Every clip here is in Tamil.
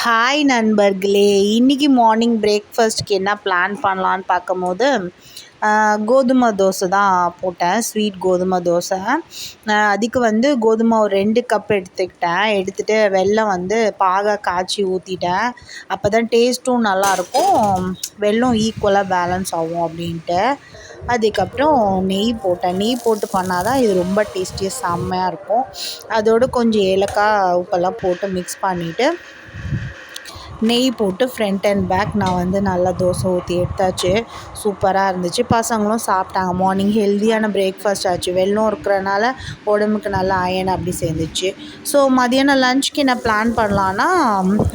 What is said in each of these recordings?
ஹாய் நண்பர்களே, இன்றைக்கி மார்னிங் பிரேக்ஃபாஸ்ட்டுக்கு என்ன பிளான் பண்ணலான்னு பார்க்கும்போது கோதுமை தோசை தான் போட்டேன். ஸ்வீட் கோதுமை தோசை. அதுக்கு கோதுமை ஒரு 2 கப் எடுத்துகிட்டு வெல்லம் பாகா காய்ச்சி ஊற்றிட்டேன். அப்போ தான் டேஸ்ட்டும் நல்லாயிருக்கும், வெல்லம் ஈக்குவலாக பேலன்ஸ் ஆகும் அப்படின்ட்டு. அதுக்கப்புறம் நெய் போட்டேன். நெய் போட்டு பண்ணால் தான் இது ரொம்ப டேஸ்டியாக செம்மையாக இருக்கும். அதோடு கொஞ்சம் ஏலக்காய் உப்பெல்லாம் போட்டு மிக்ஸ் பண்ணிவிட்டு நெய் போட்டு ஃப்ரண்ட் அண்ட் பேக் நான் நல்லா தோசை ஊற்றி எடுத்தாச்சு. சூப்பராக இருந்துச்சு. பசங்களும் சாப்பிட்டாங்க. மார்னிங் ஹெல்த்தியான பிரேக்ஃபாஸ்ட் ஆச்சு. வெல்லம் இருக்கிறனால உடம்புக்கு நல்லா அயன் அப்படி சேர்ந்துச்சு. ஸோ மதியானம் லஞ்சுக்கு என்ன பிளான் பண்ணலான்னா,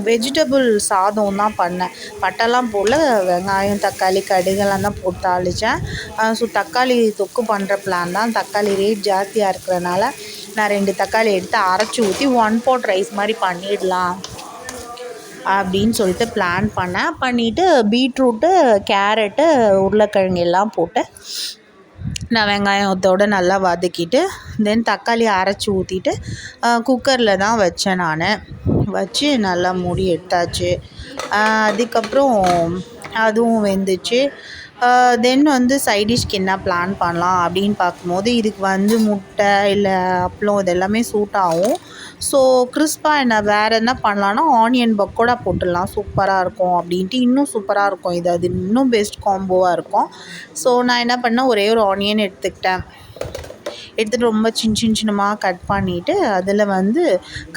வெஜிடபிள் சாதம் தான் பண்ணேன். பட்டெல்லாம் போடல, வெங்காயம் தக்காளி கடுகெல்லாம் தான் போட்டு தாளித்தேன். ஸோ தக்காளி தொக்கு பண்ணுற பிளான் தான். தக்காளி ரேட் ஜாஸ்தியாக இருக்கிறனால நான் 2 தக்காளி எடுத்து அரைச்சி ஊற்றி 1 pot ரைஸ் மாதிரி பண்ணிடலாம் அப்படின்னு சொல்லிட்டு பிளான் பண்ணிவிட்டு பீட்ரூட்டு கேரட்டு உருளைக்கிழங்கு எல்லாம் போட்டு நான் வெங்காயத்தோடு நல்லா வதக்கிட்டு தென் தக்காளி அரைச்சி ஊற்றிட்டு குக்கரில் தான் வச்சேன். நான் வச்சு நல்லா மூடி எடுத்தாச்சு. அதுக்கப்புறம் அதுவும் வெந்துச்சு. தென் சைடிஷ்க்கு என்ன பிளான் பண்ணலாம் அப்படின்னு பார்க்கும்போது, இதுக்கு முட்டை இல்லை அப்பளம் இது எல்லாமே சூட் ஆகும். ஸோ கிறிஸ்பாக வேறு என்ன பண்ணலான்னா, ஆனியன் பக்கோடா போட்டுடலாம், சூப்பராக இருக்கும் அப்படின்ட்டு. இன்னும் சூப்பராக இருக்கும் இது, அது இன்னும் பெஸ்ட் காம்போவாக இருக்கும். ஸோ நான் என்ன பண்ணேன், ஒரே ஒரு ஆனியன் எடுத்துகிட்டு ரொம்ப சின்னமாக கட் பண்ணிவிட்டு அதில்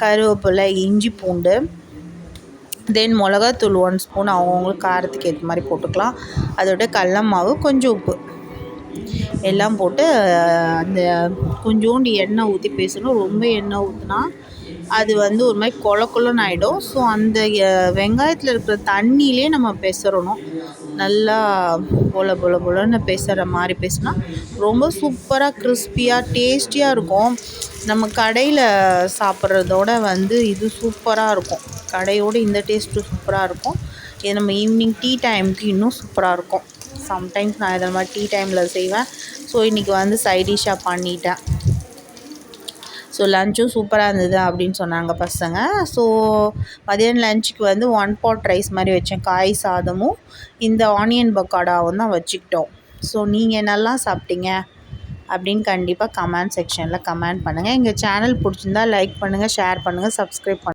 கருவேப்பிலை, இஞ்சி பூண்டு, தென் மிளகாத்தூள் 1 ஸ்பூன் அவங்கவுங்களுக்கு காரத்துக்கு ஏற்ற மாதிரி போட்டுக்கலாம். அதோட கடல மாவு, கொஞ்சம் உப்பு எல்லாம் போட்டு அந்த கொஞ்சோண்டு எண்ணெய் ஊற்றி பேசணும். ரொம்ப எண்ணெய் ஊற்றினா அது ஒரு மாதிரி கொலன்னு ஆகிடும். ஸோ அந்த வெங்காயத்தில் இருக்கிற தண்ணியிலே நம்ம பெசறணும். நல்லா பொலன்னு பெசுகிற மாதிரி பேசினா ரொம்ப சூப்பராக கிறிஸ்பியாக டேஸ்டியாக இருக்கும். நம்ம கடையில் சாப்பிட்றதோட இது சூப்பராக இருக்கும். கடையோடு இந்த டேஸ்ட்டு சூப்பராக இருக்கும். இது நம்ம ஈவினிங் டீ டைமுக்கு இன்னும் சூப்பராக இருக்கும். சம்டைம்ஸ் நான் இதை மாதிரி டீ டைமில் செய்வேன். ஸோ இன்றைக்கி சைடிஷ்ஷாக பண்ணிட்டேன். ஸோ லஞ்சும் சூப்பராக இருந்தது அப்படின்னு சொன்னாங்க பசங்க. ஸோ மதியானம் லஞ்சுக்கு 1 pot ரைஸ் மாதிரி வச்சேன். காய் சாதமும் இந்த ஆனியன் பக்கோடாவும் தான் வச்சுக்கிட்டோம். ஸோ நீங்கள் என்னெல்லாம் சாப்பிட்டீங்க அப்படின்னு கண்டிப்பாக கமெண்ட் செக்ஷனில் கமெண்ட் பண்ணுங்கள். எங்கள் சேனல் பிடிச்சிருந்தா லைக் பண்ணுங்கள், ஷேர் பண்ணுங்கள், சப்ஸ்கிரைப் பண்ணுங்கள்.